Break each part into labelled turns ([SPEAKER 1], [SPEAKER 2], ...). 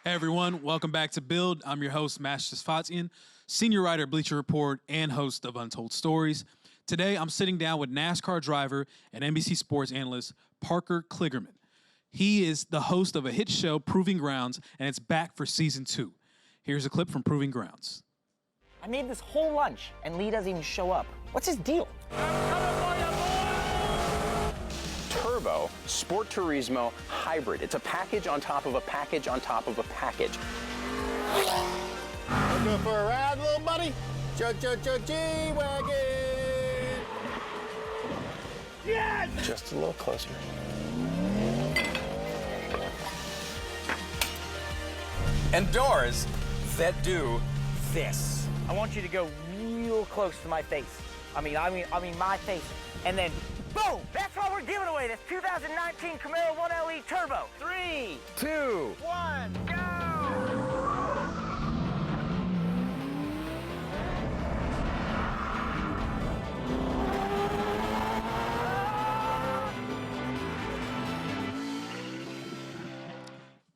[SPEAKER 1] Hey everyone, welcome back to Build. I'm your host, Mash Sfatian, senior writer at Bleacher Report and host of Untold Stories. Today, I'm sitting down with NASCAR driver and NBC Sports analyst Parker Kligerman. He is the host of a hit show, Proving Grounds, and it's back for season 2. Here's a clip from Proving Grounds.
[SPEAKER 2] I made this whole lunch, and Lee doesn't even show up. What's his deal?
[SPEAKER 3] Turbo Sport Turismo Hybrid. It's a package on top of a package on top of a package.
[SPEAKER 4] Looking for a ride, little buddy? G-Wagon! Yes!
[SPEAKER 3] Just a little closer.
[SPEAKER 5] And doors that do this.
[SPEAKER 2] I want you to go real close to my face. I mean my face. And then, boom! That's what we're giving away, this 2019 Camaro 1LE Turbo. 3,
[SPEAKER 3] 2,
[SPEAKER 2] 1, go!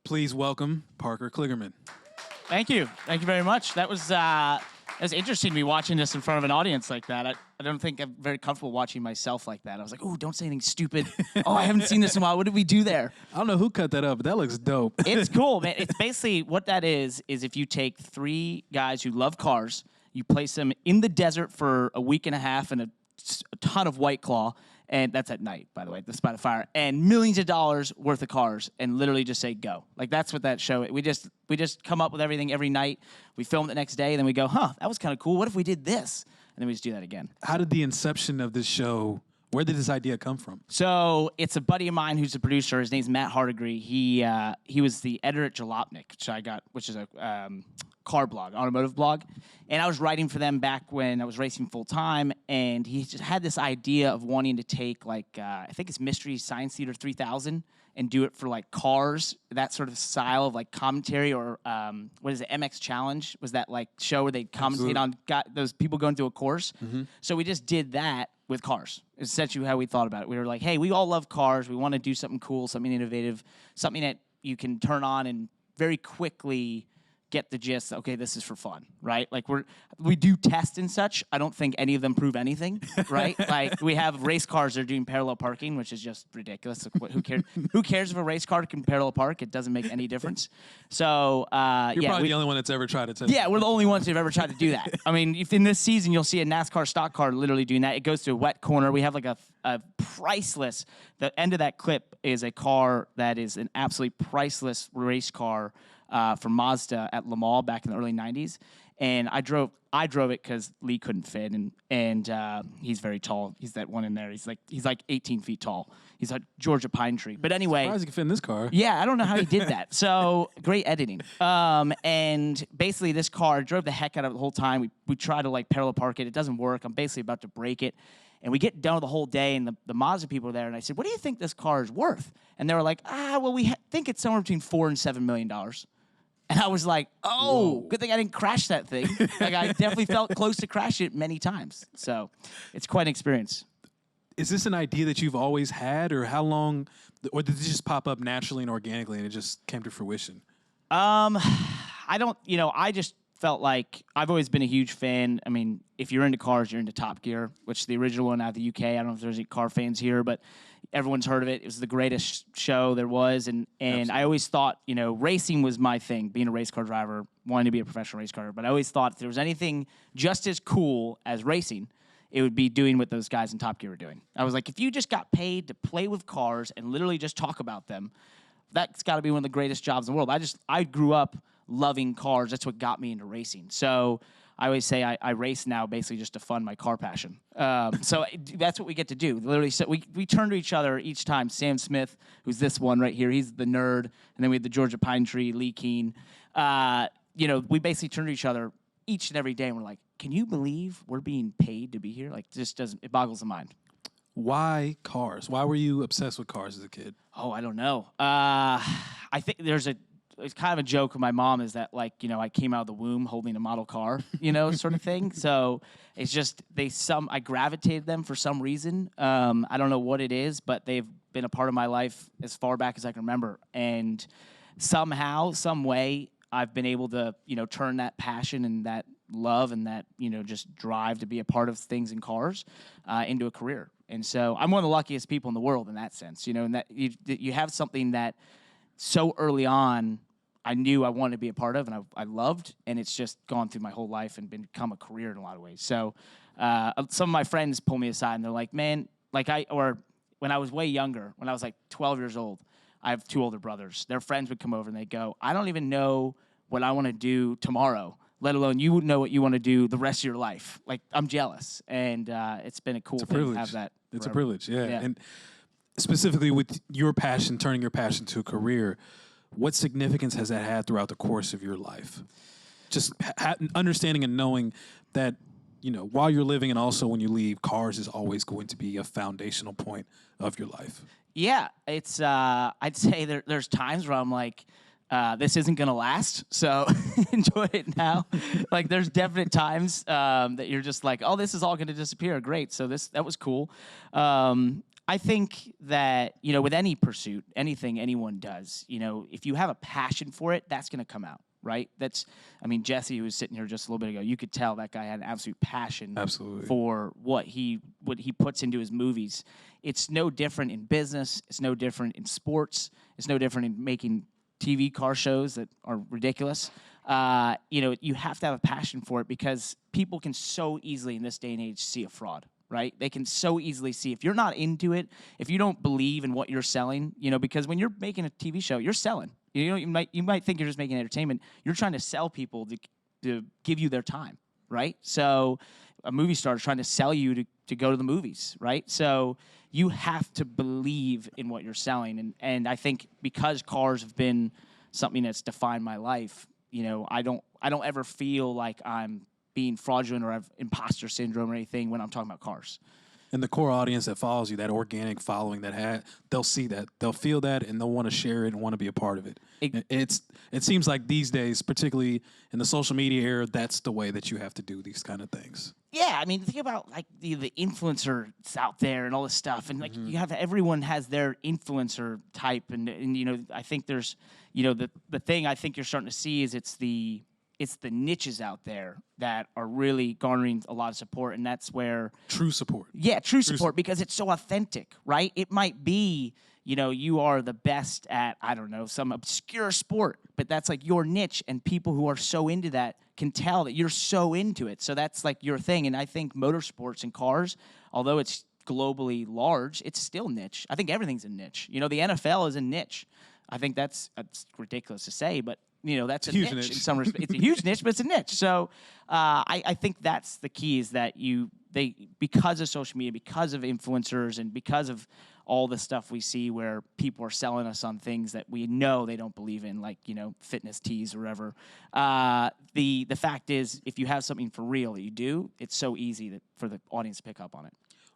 [SPEAKER 1] Please welcome Parker Kligerman.
[SPEAKER 6] Thank you. Thank you very much. That was interesting to me watching this in front of an audience like that. I don't think I'm very comfortable watching myself like that. I was like, oh, don't say anything stupid. Oh, I haven't seen this in a while. What did we do there?
[SPEAKER 1] I don't know who cut that up, but that looks dope.
[SPEAKER 6] It's cool, man. It's basically what that is if you take 3 guys who love cars, you place them in the desert for a week and a half and a ton of White Claw, and that's at night, by the way, the spot of fire, and millions of dollars worth of cars, and literally just say go. Like that's what that show. We just come up with everything every night. We film it the next day, and then we go, that was kind of cool. What if we did this? And then we just do that again.
[SPEAKER 1] How did the inception of this show? Where did this idea come from?
[SPEAKER 6] So it's a buddy of mine who's a producer. His name's Matt Hardigree. He was the editor at Jalopnik, which is a car blog, automotive blog. And I was writing for them back when I was racing full time. And he just had this idea of wanting to take I think it's Mystery Science Theater 3000 and do it for like cars, that sort of style of like commentary, or what is it, MX Challenge was that like show where they commentate on those people going through a course. Mm-hmm. So we just did that with cars. It's essentially how we thought about it. We were like, hey, we all love cars. We want to do something cool, something innovative, something that you can turn on and very quickly get the gist. Okay, this is for fun, right? Like we do tests and such. I don't think any of them prove anything, right? Like we have race cars that are doing parallel parking, which is just ridiculous. Who cares? Who cares if a race car can parallel park? It doesn't make any difference. So
[SPEAKER 1] You're probably the only one that's ever tried to.
[SPEAKER 6] Yeah, we're the only ones who've ever tried to do that. I mean, if in this season you'll see a NASCAR stock car literally doing that. It goes to a wet corner. We have like a priceless. The end of that clip is a car that is an absolutely priceless race car. From Mazda at Le Mans back in the early 90s. And I drove it because Lee couldn't fit, and he's very tall. He's that one in there. He's like 18 feet tall. He's a Georgia pine tree. But anyway,
[SPEAKER 1] surprised he could fit in this car.
[SPEAKER 6] Yeah, I don't know how he did that. So great editing. And basically, this car, I drove the heck out of it the whole time. We try to like parallel park it. It doesn't work. I'm basically about to break it. And we get done with the whole day, and the Mazda people are there. And I said, "What do you think this car is worth?" And they were like, "Well, we think it's somewhere between $4 and $7 million." And I was like, whoa, good thing I didn't crash that thing. Like I definitely felt close to crashing it many times. So it's quite an experience.
[SPEAKER 1] Is this an idea that you've always had, or how long, or did it just pop up naturally and organically and it just came to fruition?
[SPEAKER 6] I just felt like I've always been a huge fan. I mean, if you're into cars, you're into Top Gear, which is the original one out of the UK. I don't know if there's any car fans here, but everyone's heard of it. It was the greatest show there was, and I always thought, racing was my thing, being a race car driver, wanting to be a professional race car driver. But I always thought if there was anything just as cool as racing, it would be doing what those guys in Top Gear were doing. I was like, if you just got paid to play with cars and literally just talk about them, that's got to be one of the greatest jobs in the world. I grew up loving cars. That's what got me into racing. So I always say I race now basically just to fund my car passion. So that's what we get to do. Literally, so we turn to each other each time. Sam Smith, who's this one right here, he's the nerd. And then we have the Georgia Pine Tree, Lee Keen. We basically turn to each other each and every day, and we're like, can you believe we're being paid to be here? Like, it boggles the mind.
[SPEAKER 1] Why cars? Why were you obsessed with cars as a kid?
[SPEAKER 6] Oh, I don't know. I think it's kind of a joke with my mom is that, like, I came out of the womb holding a model car, sort of thing. So it's just I gravitated them for some reason. I don't know what it is, but they've been a part of my life as far back as I can remember. And somehow, some way, I've been able to, turn that passion and that love and that, just drive to be a part of things in cars into a career. And so I'm one of the luckiest people in the world in that sense, and that you have something that so early on I knew I wanted to be a part of and I loved, and it's just gone through my whole life and become a career in a lot of ways. So some of my friends pull me aside and they're like, man, when I was way younger, when I was like 12 years old, I have 2 older brothers. Their friends would come over and they'd go, I don't even know what I want to do tomorrow, let alone you know what you want to do the rest of your life. Like, I'm jealous. And it's been a cool thing to have that.
[SPEAKER 1] It's
[SPEAKER 6] forever.
[SPEAKER 1] a privilege, yeah. And specifically with your passion, turning your passion to a career, what significance has that had throughout the course of your life? Just understanding and knowing that, while you're living and also when you leave, cars is always going to be a foundational point of your life.
[SPEAKER 6] Yeah, it's. I'd say there's times where I'm like, this isn't gonna last, so enjoy it now. Like, there's definite times that you're just like, oh, this is all gonna disappear. Great, so that was cool. I think that, with any pursuit, anything anyone does, if you have a passion for it, that's gonna come out. Right? Jesse, who was sitting here just a little bit ago, you could tell that guy had an absolute passion for what he puts into his movies. It's no different in business. It's no different in sports. It's no different in making TV car shows that are ridiculous. You have to have a passion for it because people can so easily in this day and age see a fraud. Right? They can so easily see if you're not into it, if you don't believe in what you're selling, because when you're making a TV show, you're selling. You might think you're just making entertainment. You're trying to sell people to give you their time, right? So a movie star is trying to sell you to go to the movies, right? So you have to believe in what you're selling. And I think because cars have been something that's defined my life, I don't ever feel like I'm being fraudulent or have imposter syndrome or anything when I'm talking about cars.
[SPEAKER 1] And the core audience that follows you, that organic following they'll see that, they'll feel that, and they'll want to share it and want to be a part of it. It seems like these days, particularly in the social media era, that's the way that you have to do these kind of things.
[SPEAKER 6] Yeah, think about like the influencers out there and all this stuff, and like everyone has their influencer type, and I think there's the thing I think you're starting to see is it's the niches out there that are really garnering a lot of support, and that's where
[SPEAKER 1] true support.
[SPEAKER 6] Yeah, true support because it's so authentic, right? It might be, you are the best at, I don't know, some obscure sport, but that's like your niche, and people who are so into that can tell that you're so into it. So that's like your thing, and I think motorsports and cars, although it's globally large, it's still niche. I think everything's a niche. The NFL is a niche. I think that's ridiculous to say, but that's a niche in some respects. It's a huge niche, but it's a niche. So I think that's the key is that because of social media, because of influencers, and because of all the stuff we see where people are selling us on things that we know they don't believe in, like, fitness teas or whatever. The fact is, if you have something for real that you do, it's so easy for the audience to pick up on it.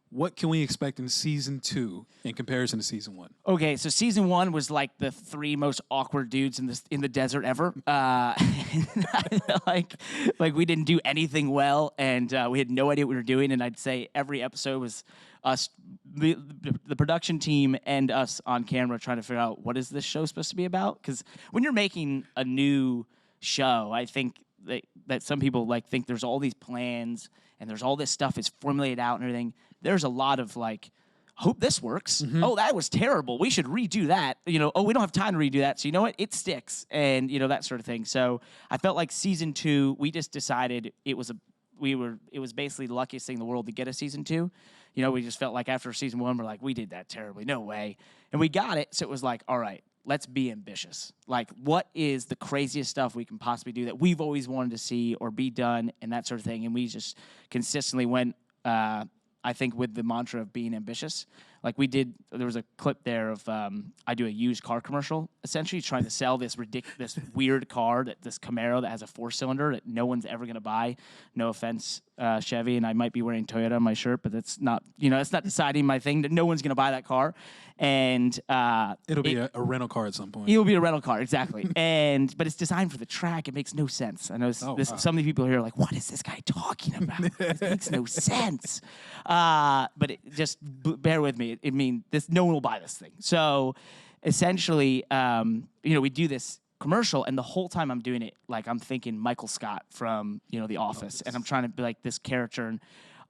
[SPEAKER 1] What can we expect in season 2 in comparison to season 1?
[SPEAKER 6] Okay, so season 1 was like the 3 most awkward dudes in the desert ever. Like we didn't do anything well, and we had no idea what we were doing. And I'd say every episode was us, the production team, and us on camera trying to figure out what is this show supposed to be about. Because when you're making a new show, I think that some people think there's all these plans and there's all this stuff is formulated out and everything. There's a lot of hope this works. Mm-hmm. Oh, that was terrible. We should redo that. Oh, we don't have time to redo that. So you know what? It sticks, and that sort of thing. So I felt like season 2, we just decided it was basically the luckiest thing in the world to get a season 2. We just felt like after season 1, we're like, we did that terribly. No way. And we got it. So it was like, all right, let's be ambitious. Like, what is the craziest stuff we can possibly do that we've always wanted to see or be done and that sort of thing. And we just consistently went, I think, with the mantra of being ambitious. Like there was a clip there of I do a used car commercial, essentially trying to sell this weird car, this Camaro that has a 4-cylinder that no one's ever going to buy. No offense, Chevy, and I might be wearing Toyota on my shirt, but that's not, that's not deciding my thing. That no one's going to buy that car, and
[SPEAKER 1] it'll be a rental car at some point.
[SPEAKER 6] It'll be a rental car, exactly. But it's designed for the track. It makes no sense. I know some of the people here are like, "What is this guy talking about? It makes no sense." But just bear with me. No one will buy this thing. So essentially, we do this commercial, and the whole time I'm doing it, like I'm thinking Michael Scott from, The Office, and I'm trying to be like this character, and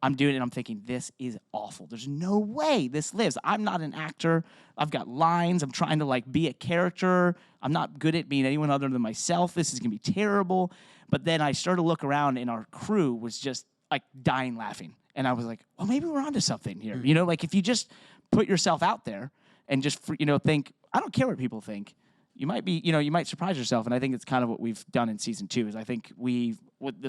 [SPEAKER 6] I'm doing it, and I'm thinking, this is awful. There's no way this lives. I'm not an actor. I've got lines. I'm trying to, like, be a character. I'm not good at being anyone other than myself. This is going to be terrible. But then I started to look around, and our crew was just, like, dying laughing. And I was like, well, maybe we're onto something here. Like, if you just put yourself out there and just, think, I don't care what people think. You might be, you might surprise yourself. And I think it's kind of what we've done in season 2 is I think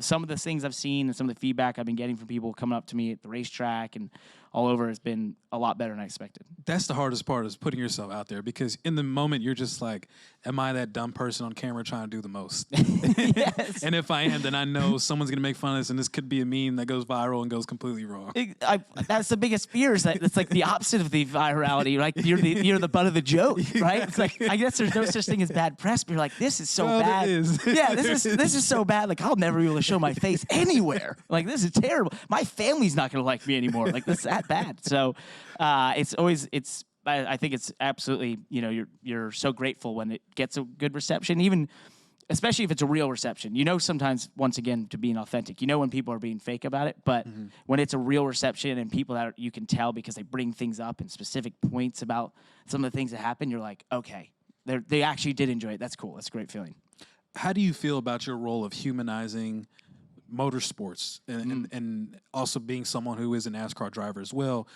[SPEAKER 6] some of the things I've seen and some of the feedback I've been getting from people coming up to me at the racetrack and all over has been a lot better than I expected.
[SPEAKER 1] That's the hardest part, is putting yourself out there, because in the moment you're just like, am I that dumb person on camera trying to do the most?
[SPEAKER 6] Yes.
[SPEAKER 1] And if I am, then I know someone's going to make fun of this, and this could be a meme that goes viral and goes completely wrong.
[SPEAKER 6] That's the biggest fear, is that it's like the opposite of the virality. Like you're the butt of the joke, right? It's like, I guess there's no such thing as bad press, but you're like, this is so bad.
[SPEAKER 1] It is.
[SPEAKER 6] Yeah, this is so bad. Like, I'll never be able to show my face anywhere. Like, this is terrible. My family's not going to like me anymore. Like, this is that bad. So I think it's absolutely, you're so grateful when it gets a good reception, even especially if it's a real reception. Sometimes, once again, to being authentic, when people are being fake about it, but when it's a real reception and people that you can tell because they bring things up and specific points about some of the things that happen, you're like, okay, they actually did enjoy it. That's cool. That's a great feeling.
[SPEAKER 1] How do you feel about your role of humanizing motorsports and also being someone who is a NASCAR driver as well,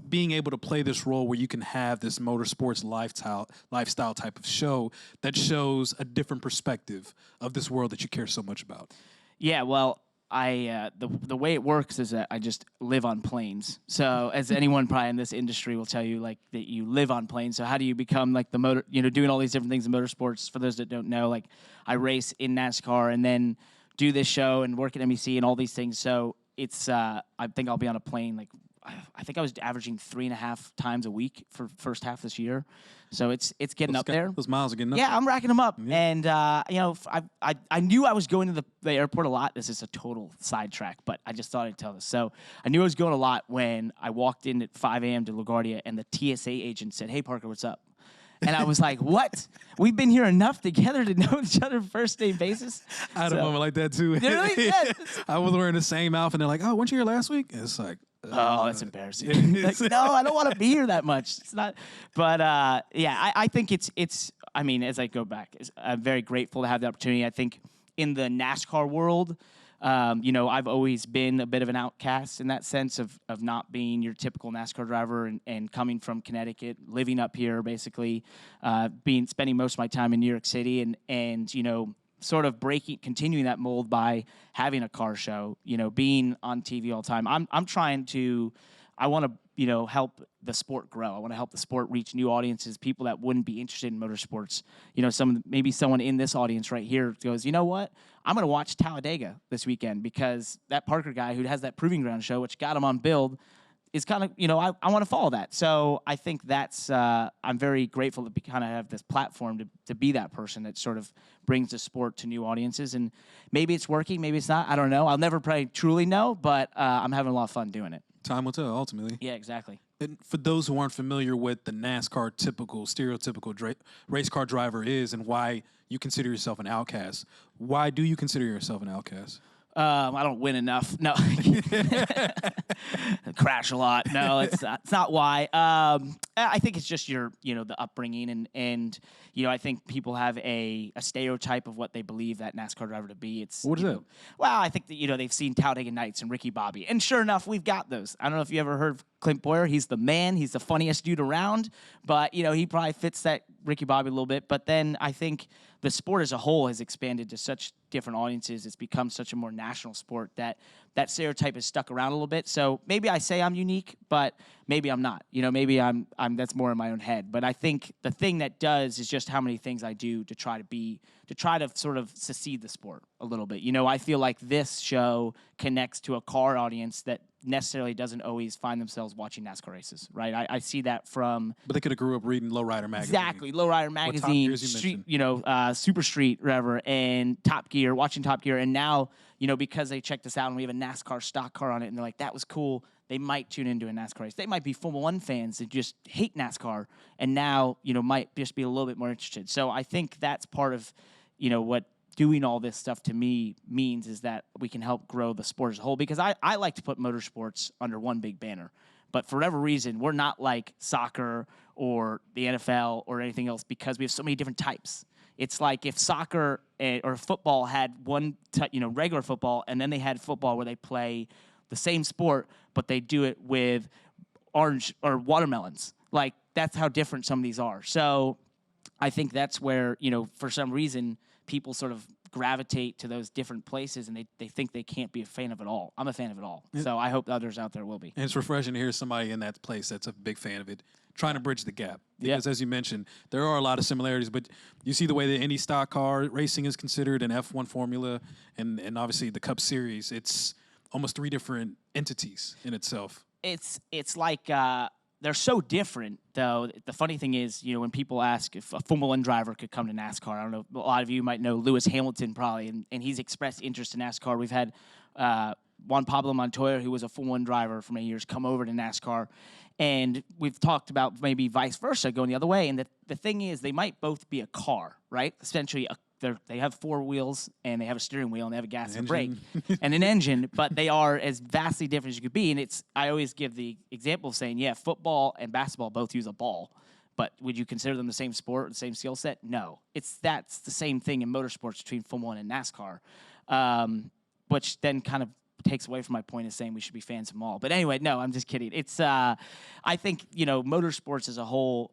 [SPEAKER 1] being able to play this role where you can have this motorsports lifestyle type of show that shows a different perspective of this world that you care so much about?
[SPEAKER 6] Yeah, well, the way it works is that I just live on planes. So as anyone probably in this industry will tell you, like, that you live on planes. So how do you become like the motor, doing all these different things in motorsports? For those that don't know, like, I race in NASCAR and then do this show and work at NBC and all these things. So it's, I think I'll be on a plane, like, I think I was averaging 3.5 times a week for first half this year. So it's getting up there.
[SPEAKER 1] Those miles are getting up.
[SPEAKER 6] Yeah, I'm racking them up.
[SPEAKER 1] Yeah.
[SPEAKER 6] And, I knew I was going to the airport a lot. This is a total sidetrack, but I just thought I'd tell this. So I knew I was going a lot when I walked in at 5 a.m. to LaGuardia, and the TSA agent said, "Hey, Parker, what's up?" And I was like, what? We've been here enough together to know each other first name basis?
[SPEAKER 1] I had a moment like that, too.
[SPEAKER 6] Really? Yeah.
[SPEAKER 1] I was wearing the same outfit, and they're like, oh, weren't you here last week? And it's like,
[SPEAKER 6] oh, that's embarrassing. Like, no, I don't want to be here that much. It's not. But, I think it's. I mean, as I go back, I'm very grateful to have the opportunity. I think in the NASCAR world, I've always been a bit of an outcast in that sense of not being your typical NASCAR driver and coming from Connecticut, living up here, basically, spending most of my time in New York City and sort of continuing that mold by having a car show, being on TV all the time. I want to, help the sport grow. I want to help the sport reach new audiences, people that wouldn't be interested in motorsports. Maybe someone in this audience right here goes, you know what? I'm going to watch Talladega this weekend because that Parker guy who has that Proving Ground show, which got him on build, is kind of, I want to follow that. So I think that's, I'm very grateful to kind of have this platform to be that person that sort of brings the sport to new audiences. And maybe it's working, maybe it's not. I don't know. I'll never probably truly know, but I'm having a lot of fun doing it.
[SPEAKER 1] Time will tell, ultimately.
[SPEAKER 6] Yeah, exactly.
[SPEAKER 1] And for those who aren't familiar with the NASCAR stereotypical race car driver is and why you consider yourself an outcast, why do you consider yourself an outcast?
[SPEAKER 6] I don't win enough. No. Crash a lot. No, it's not why. I think it's just the upbringing and I think people have a stereotype of what they believe that NASCAR driver to be.
[SPEAKER 1] What is that?
[SPEAKER 6] Well, I think that, they've seen Talladega Nights and Ricky Bobby. And sure enough, we've got those. I don't know if you ever heard of Clint Boyer. He's the man. He's the funniest dude around. But, he probably fits that Ricky Bobby a little bit. But then I think the sport as a whole has expanded to such different audiences. It's become such a more national sport that stereotype has stuck around a little bit. So maybe I say I'm unique, but maybe I'm not. Maybe I'm that's more in my own head. But I think the thing that does is just how many things I do to try to sort of secede the sport a little bit. I feel like this show connects to a car audience that necessarily doesn't always find themselves watching NASCAR races, right? I see that from
[SPEAKER 1] But they could have grew up reading Lowrider magazine.
[SPEAKER 6] exactly Lowrider magazine,
[SPEAKER 1] Gears you
[SPEAKER 6] Street,
[SPEAKER 1] mentioned.
[SPEAKER 6] Super Street, whatever, and Top Gear, watching Top Gear, and now because they checked us out and we have a NASCAR stock car on it, and they're like, that was cool. They might tune into a NASCAR race. They might be Formula One fans that just hate NASCAR, and now might just be a little bit more interested. So I think that's part of what doing all this stuff to me means, is that we can help grow the sport as a whole, because I like to put motorsports under one big banner. But for whatever reason, we're not like soccer or the NFL or anything else, because we have so many different types. It's like if soccer or football had one, regular football, and then they had football where they play the same sport, but they do it with orange or watermelons. Like, that's how different some of these are. So I think that's where, for some reason, people sort of gravitate to those different places, and they think they can't be a fan of it all. I'm a fan of it all. So I hope others out there will be.
[SPEAKER 1] And it's refreshing to hear somebody in that place that's a big fan of it, trying to bridge the gap. Because as you mentioned, there are a lot of similarities, but you see the way the Indy stock car racing is considered, an F1 formula, and obviously the Cup Series. It's almost 3 different entities in itself.
[SPEAKER 6] It's like they're so different, though. The funny thing is, when people ask if a Formula One driver could come to NASCAR, I don't know, a lot of you might know Lewis Hamilton probably, and he's expressed interest in NASCAR. We've had Juan Pablo Montoya, who was a Formula One driver for many years, come over to NASCAR, and we've talked about maybe vice versa, going the other way. And the thing is, they might both be a car, right? Essentially, they have 4 wheels, and they have a steering wheel, and they have a gas and a brake and an engine, but they are as vastly different as you could be. And I always give the example of saying, yeah, football and basketball both use a ball, but would you consider them the same sport, the same skill set? No. That's the same thing in motorsports between Formula One and NASCAR, which then kind of takes away from my point of saying we should be fans of them all. But anyway, no, I'm just kidding. It's I think motorsports as a whole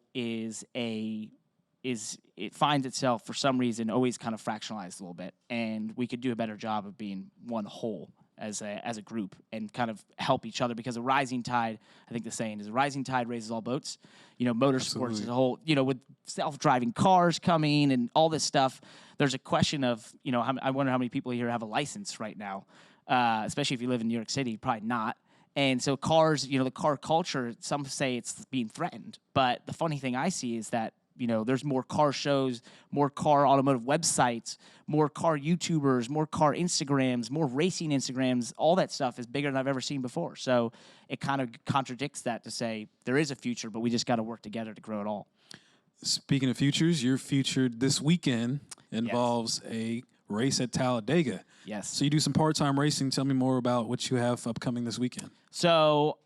[SPEAKER 6] it finds itself, for some reason, always kind of fractionalized a little bit, and we could do a better job of being one whole as a group and kind of help each other, because a rising tide, I think the saying is, a rising tide raises all boats. Motorsports
[SPEAKER 1] Absolutely.
[SPEAKER 6] as a whole, with self-driving cars coming and all this stuff, there's a question of, I wonder how many people here have a license right now, especially if you live in New York City, probably not. And so cars, the car culture, some say it's being threatened. But the funny thing I see is that, there's more car shows, more car automotive websites, more car YouTubers, more car Instagrams, more racing Instagrams. All that stuff is bigger than I've ever seen before. So it kind of contradicts that to say there is a future, but we just got to work together to grow it all.
[SPEAKER 1] Speaking of futures, your featured this weekend involves a race at Talladega.
[SPEAKER 6] Yes.
[SPEAKER 1] So you do some part-time racing. Tell me more about what you have upcoming this weekend.
[SPEAKER 6] So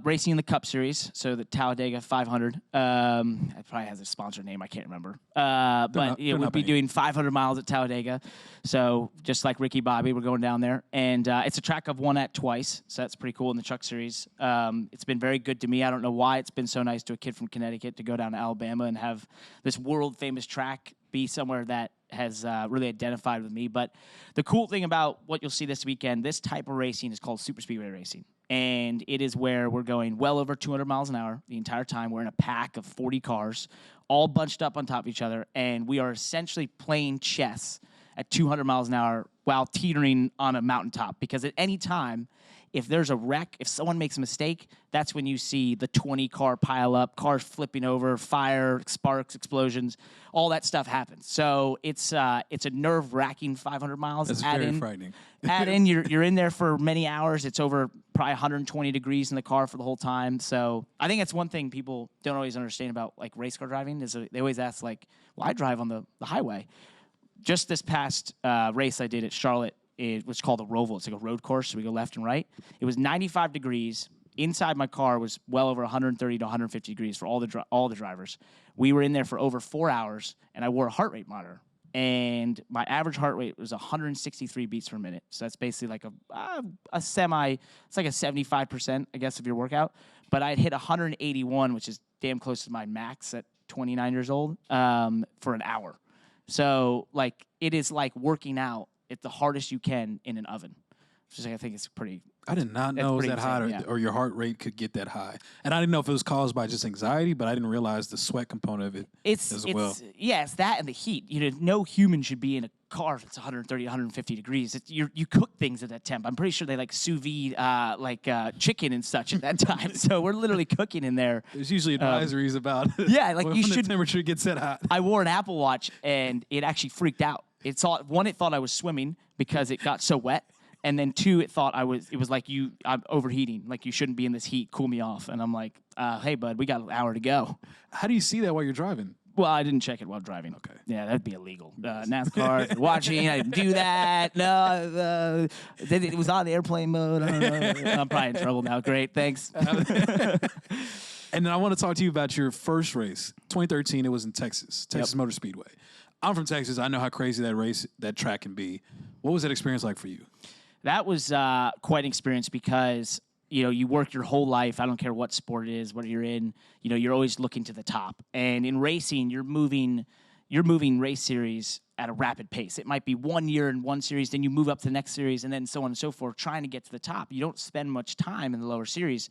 [SPEAKER 6] racing in the Cup Series, so the Talladega 500. It probably has a sponsor name, I can't remember. But we'll be doing 500 miles at Talladega. So just like Ricky Bobby, we're going down there. And it's a track I've won at twice, so that's pretty cool in the Truck Series. It's been very good to me. I don't know why it's been so nice to a kid from Connecticut to go down to Alabama and have this world-famous track be somewhere that has really identified with me. But the cool thing about what you'll see this weekend, this type of racing is called super speedway racing. And it is where we're going well over 200 miles an hour the entire time. We're in a pack of 40 cars, all bunched up on top of each other, and we are essentially playing chess at 200 miles an hour while teetering on a mountaintop. Because at any time, if there's a wreck, if someone makes a mistake, that's when you see the 20-car pile up, cars flipping over, fire, sparks, explosions, all that stuff happens. So it's a nerve-wracking 500 miles.
[SPEAKER 1] That's very frightening.
[SPEAKER 6] Add in, you're in there for many hours. It's over probably 120 degrees in the car for the whole time. So I think that's one thing people don't always understand about like race car driving is they always ask like, well, I drive on the highway. Just this past race I did at Charlotte, it was called a Roval. It's like a road course, so we go left and right. It was 95 degrees. Inside my car was well over 130 to 150 degrees for all the drivers. We were in there for over 4 hours, and I wore a heart rate monitor. And my average heart rate was 163 beats per minute. So that's basically like it's like a 75%, I guess, of your workout. But I'd hit 181, which is damn close to my max at 29 years old, for an hour. So, like, it is like working out at the hardest you can in an oven. Just I think it's pretty.
[SPEAKER 1] I did not know it was
[SPEAKER 6] pretty
[SPEAKER 1] that hot,
[SPEAKER 6] insane,
[SPEAKER 1] or your heart rate could get that high. And I didn't know if it was caused by just anxiety, but I didn't realize the sweat component of it as well.
[SPEAKER 6] Yeah, it's that and the heat. No human should be in a car if it's 130, 150 degrees. You cook things at that temp. I'm pretty sure they sous vide chicken and such at that time. So we're literally cooking in there.
[SPEAKER 1] There's usually advisories about
[SPEAKER 6] yeah,
[SPEAKER 1] when
[SPEAKER 6] you
[SPEAKER 1] the
[SPEAKER 6] should
[SPEAKER 1] temperature gets that hot.
[SPEAKER 6] I wore an Apple Watch and it actually freaked out. It thought I was swimming because it got so wet. And then 2, it was like I'm overheating. Like, you shouldn't be in this heat. Cool me off. And I'm like, hey, bud, we got an hour to go.
[SPEAKER 1] How do you see that while you're driving?
[SPEAKER 6] Well, I didn't check it while driving.
[SPEAKER 1] Okay.
[SPEAKER 6] Yeah, that'd be illegal. NASCAR, if you're watching, I didn't do that. No, it was on airplane mode. I don't know. I'm probably in trouble now. Great, thanks.
[SPEAKER 1] And then I want to talk to you about your first race. 2013, it was in Texas Motor Speedway. I'm from Texas. I know how crazy that track can be. What was that experience like for you?
[SPEAKER 6] That was quite an experience because, you work your whole life. I don't care what sport it is, what you're in. You're always looking to the top. And in racing, you're moving race series at a rapid pace. It might be 1 year in one series, then you move up to the next series, and then so on and so forth, trying to get to the top. You don't spend much time in the lower series.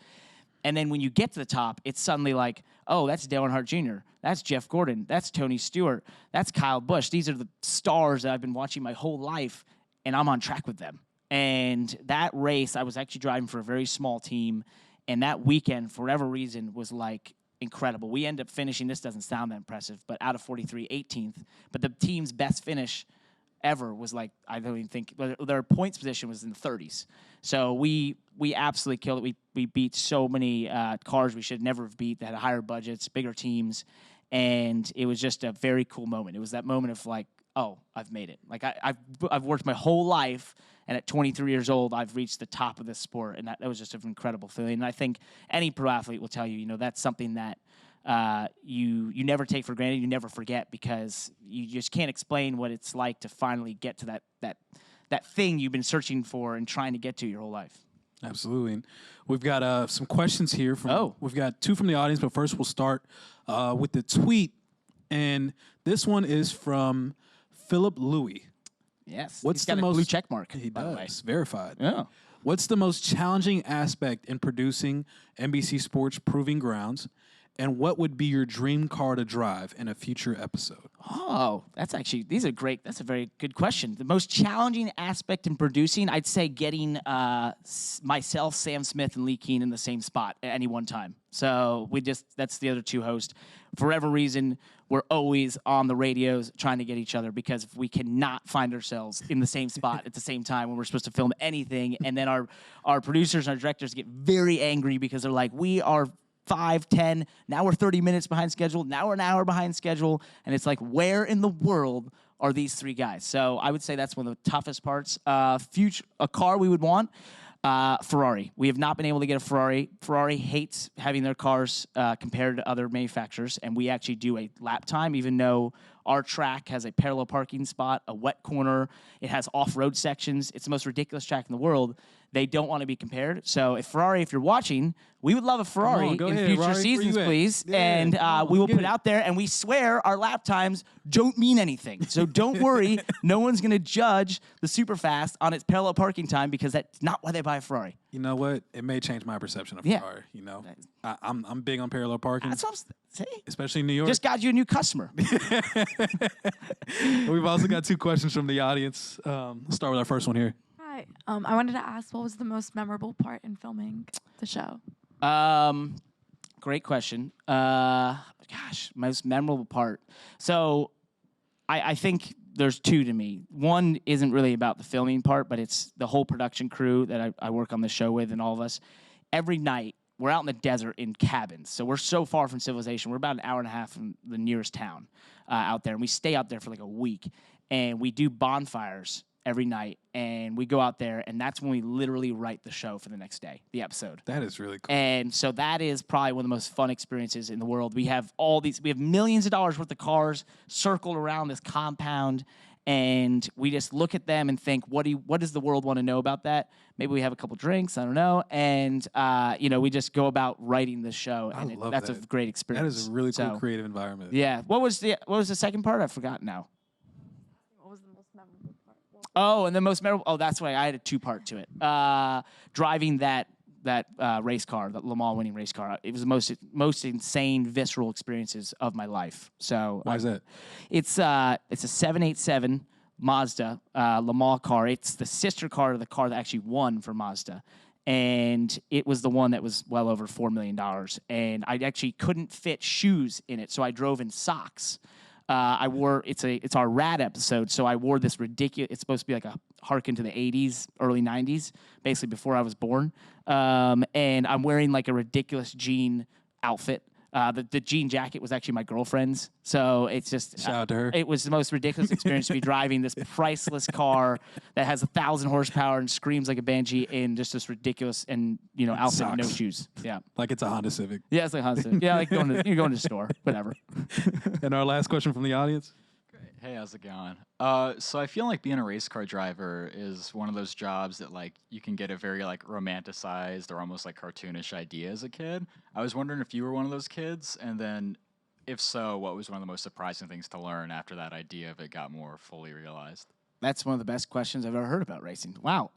[SPEAKER 6] And then when you get to the top, it's suddenly like, oh, that's Dale Earnhardt Jr., that's Jeff Gordon, that's Tony Stewart, that's Kyle Busch. These are the stars that I've been watching my whole life, and I'm on track with them. And that race, I was actually driving for a very small team, and that weekend, for whatever reason, was incredible. We ended up finishing, this doesn't sound that impressive, but out of 43, 18th. But the team's best finish ever was I don't even think, their points position was in the 30s. So we absolutely killed it. We beat so many cars we should never have beat that had higher budgets, bigger teams, and it was just a very cool moment. It was that moment of oh, I've made it. I've worked my whole life, and at 23 years old, I've reached the top of this sport, and that was just an incredible feeling. And I think any pro athlete will tell you, that's something that you never take for granted, you never forget, because you just can't explain what it's like to finally get to that thing you've been searching for and trying to get to your whole life.
[SPEAKER 1] Absolutely. And we've got some questions here. We've got 2 from the audience, but first we'll start with the tweet. And this one is from Philip Louis.
[SPEAKER 6] Yes.
[SPEAKER 1] What's
[SPEAKER 6] he's got
[SPEAKER 1] the
[SPEAKER 6] a
[SPEAKER 1] most
[SPEAKER 6] blue check mark?
[SPEAKER 1] He
[SPEAKER 6] by the way.
[SPEAKER 1] does. Verified.
[SPEAKER 6] Yeah.
[SPEAKER 1] What's the most challenging aspect in producing NBC Sports Proving Grounds? And what would be your dream car to drive in a future episode?
[SPEAKER 6] Oh, that's a very good question. The most challenging aspect in producing, I'd say getting myself, Sam Smith, and Lee Keen in the same spot at any one time. So that's the other 2 hosts. For whatever reason, we're always on the radios trying to get each other because we cannot find ourselves in the same spot at the same time when we're supposed to film anything. And then our producers and our directors get very angry because they're like, we are 5, 10, now we're 30 minutes behind schedule, now we're an hour behind schedule, and it's like, where in the world are these 3 guys? So I would say that's one of the toughest parts. A car we would want, Ferrari. We have not been able to get a Ferrari. Ferrari hates having their cars compared to other manufacturers, and we actually do a lap time, even though our track has a parallel parking spot, a wet corner, it has off-road sections. It's the most ridiculous track in the world. They don't want to be compared. So if you're watching, we would love a Ferrari in future seasons, please. Yeah, and we will put it out there, and we swear our lap times don't mean anything. So don't worry. No one's going to judge the Superfast on its parallel parking time because that's not why they buy a Ferrari.
[SPEAKER 1] You know what? It may change my perception of Ferrari. I'm big on parallel parking.
[SPEAKER 6] That's what I'm saying.
[SPEAKER 1] Especially in New York.
[SPEAKER 6] Just got you a new customer.
[SPEAKER 1] We've also got 2 questions from the audience. Let's start with our first one here.
[SPEAKER 7] Hi. I wanted to ask, what was the most memorable part in filming the show?
[SPEAKER 6] Great question. Most memorable part. So I think there's 2 to me. One isn't really about the filming part, but it's the whole production crew that I work on the show with and all of us. Every night, we're out in the desert in cabins. So we're so far from civilization. We're about an hour and a half from the nearest town out there. And we stay out there for a week. And we do bonfires every night. And we go out there. And that's when we literally write the show for the next day, the episode.
[SPEAKER 1] That is really cool.
[SPEAKER 6] And so that is probably one of the most fun experiences in the world. We have millions of dollars worth of cars circled around this compound. And we just look at them and think, what does the world want to know about that? Maybe we have a couple drinks, I don't know. And, we just go about writing the show. And that's a great experience.
[SPEAKER 1] That is a really cool creative environment.
[SPEAKER 6] Yeah. What was the second part? I forgot now.
[SPEAKER 7] What was the most memorable part?
[SPEAKER 6] Oh, and the most memorable. Oh, that's why I had a 2-part to it. Driving that race car, that Le Mans winning race car. It was the most insane, visceral experiences of my life. So
[SPEAKER 1] Why is that?
[SPEAKER 6] It's a 787 Mazda Le Mans car. It's the sister car of the car that actually won for Mazda. And it was the one that was well over $4 million. And I actually couldn't fit shoes in it, so I drove in socks. I wore it's our Rad episode, so I wore this ridiculous. It's supposed to be like a harken to the '80s, early '90s, basically before I was born. And I'm wearing like a ridiculous jean outfit. The jean jacket was actually my girlfriend's, so it's just
[SPEAKER 1] Shout out to her.
[SPEAKER 6] It was the most ridiculous experience to be driving this priceless car that has 1,000 horsepower and screams like a banshee in just this ridiculous and outfit with no
[SPEAKER 1] Sucks.
[SPEAKER 6] shoes. Yeah,
[SPEAKER 1] Like it's a Honda Civic.
[SPEAKER 6] yeah, it's like Honda Civic. Yeah, like you're going to the store, whatever.
[SPEAKER 1] And our last question from the audience.
[SPEAKER 8] Hey, how's it going? So I feel like being a race car driver is one of those jobs that like you can get a very like romanticized or almost like cartoonish idea as a kid. I was wondering if you were one of those kids, and then if so, what was one of the most surprising things to learn after that idea of it got more fully realized?
[SPEAKER 6] That's one of the best questions I've ever heard about racing. Wow.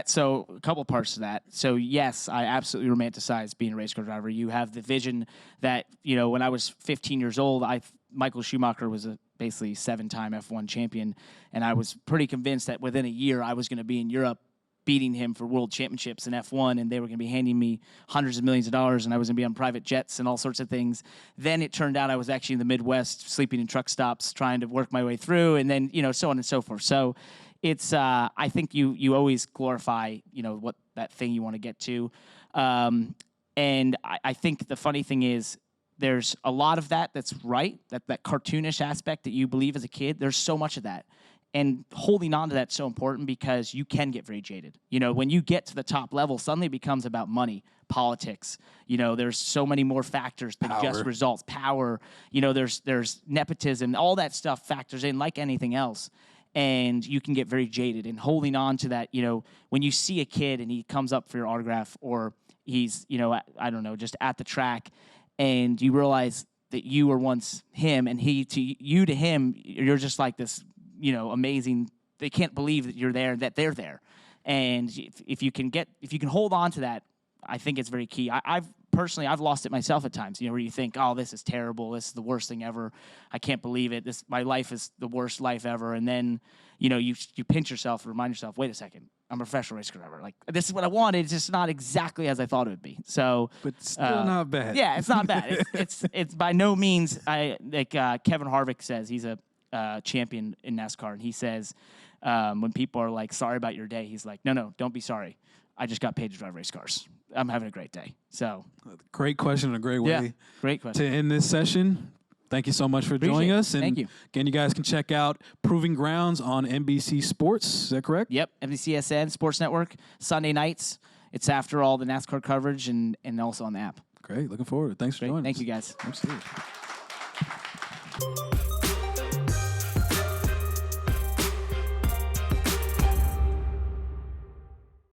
[SPEAKER 6] So a couple parts to that. So yes, I absolutely romanticize being a race car driver. You have the vision that, when I was 15 years old, Michael Schumacher was a basically 7-time F1 champion, and I was pretty convinced that within a year I was going to be in Europe beating him for world championships in F1, and they were going to be handing me hundreds of millions of dollars, and I was going to be on private jets and all sorts of things. Then it turned out I was actually in the Midwest, sleeping in truck stops, trying to work my way through, and then, so on and so forth. So it's, I think you always glorify, what that thing you want to get to. And I think the funny thing is, there's a lot of that's right, that cartoonish aspect that you believe as a kid. There's so much of that. And holding on to that's so important because you can get very jaded. When you get to the top level, suddenly it becomes about money, politics. There's so many more factors than just results. Power. There's nepotism. All that stuff factors in like anything else. And you can get very jaded. And holding on to that, when you see a kid and he comes up for your autograph or he's, I don't know, just at the track, and you realize that you were once him, and to him, you're just like this, amazing. They can't believe that you're there, that they're there. And if you can hold on to that, I think it's very key. I've lost it myself at times, where you think, oh, this is terrible. This is the worst thing ever. I can't believe it. My life is the worst life ever. And then, you pinch yourself and remind yourself, wait a second. I'm a professional race car driver. Like, this is what I wanted. It's just not exactly as I thought it would be. So,
[SPEAKER 1] But still not bad.
[SPEAKER 6] Yeah, it's not bad. It's by no means. Kevin Harvick says, he's a champion in NASCAR, and he says when people are like, sorry about your day, he's like, no, don't be sorry. I just got paid to drive race cars. I'm having a great day. So,
[SPEAKER 1] Great question and a great way
[SPEAKER 6] yeah, great question.
[SPEAKER 1] to end this session. Thank you so much for joining us. And
[SPEAKER 6] Thank you.
[SPEAKER 1] Again, you guys can check out Proving Grounds on NBC Sports. Is that correct?
[SPEAKER 6] Yep, NBCSN Sports Network, Sunday nights. It's after all the NASCAR coverage and also on the app.
[SPEAKER 1] Great. Looking forward. Thanks for
[SPEAKER 6] Great.
[SPEAKER 1] joining us.
[SPEAKER 6] Thank you, guys.
[SPEAKER 1] Absolutely.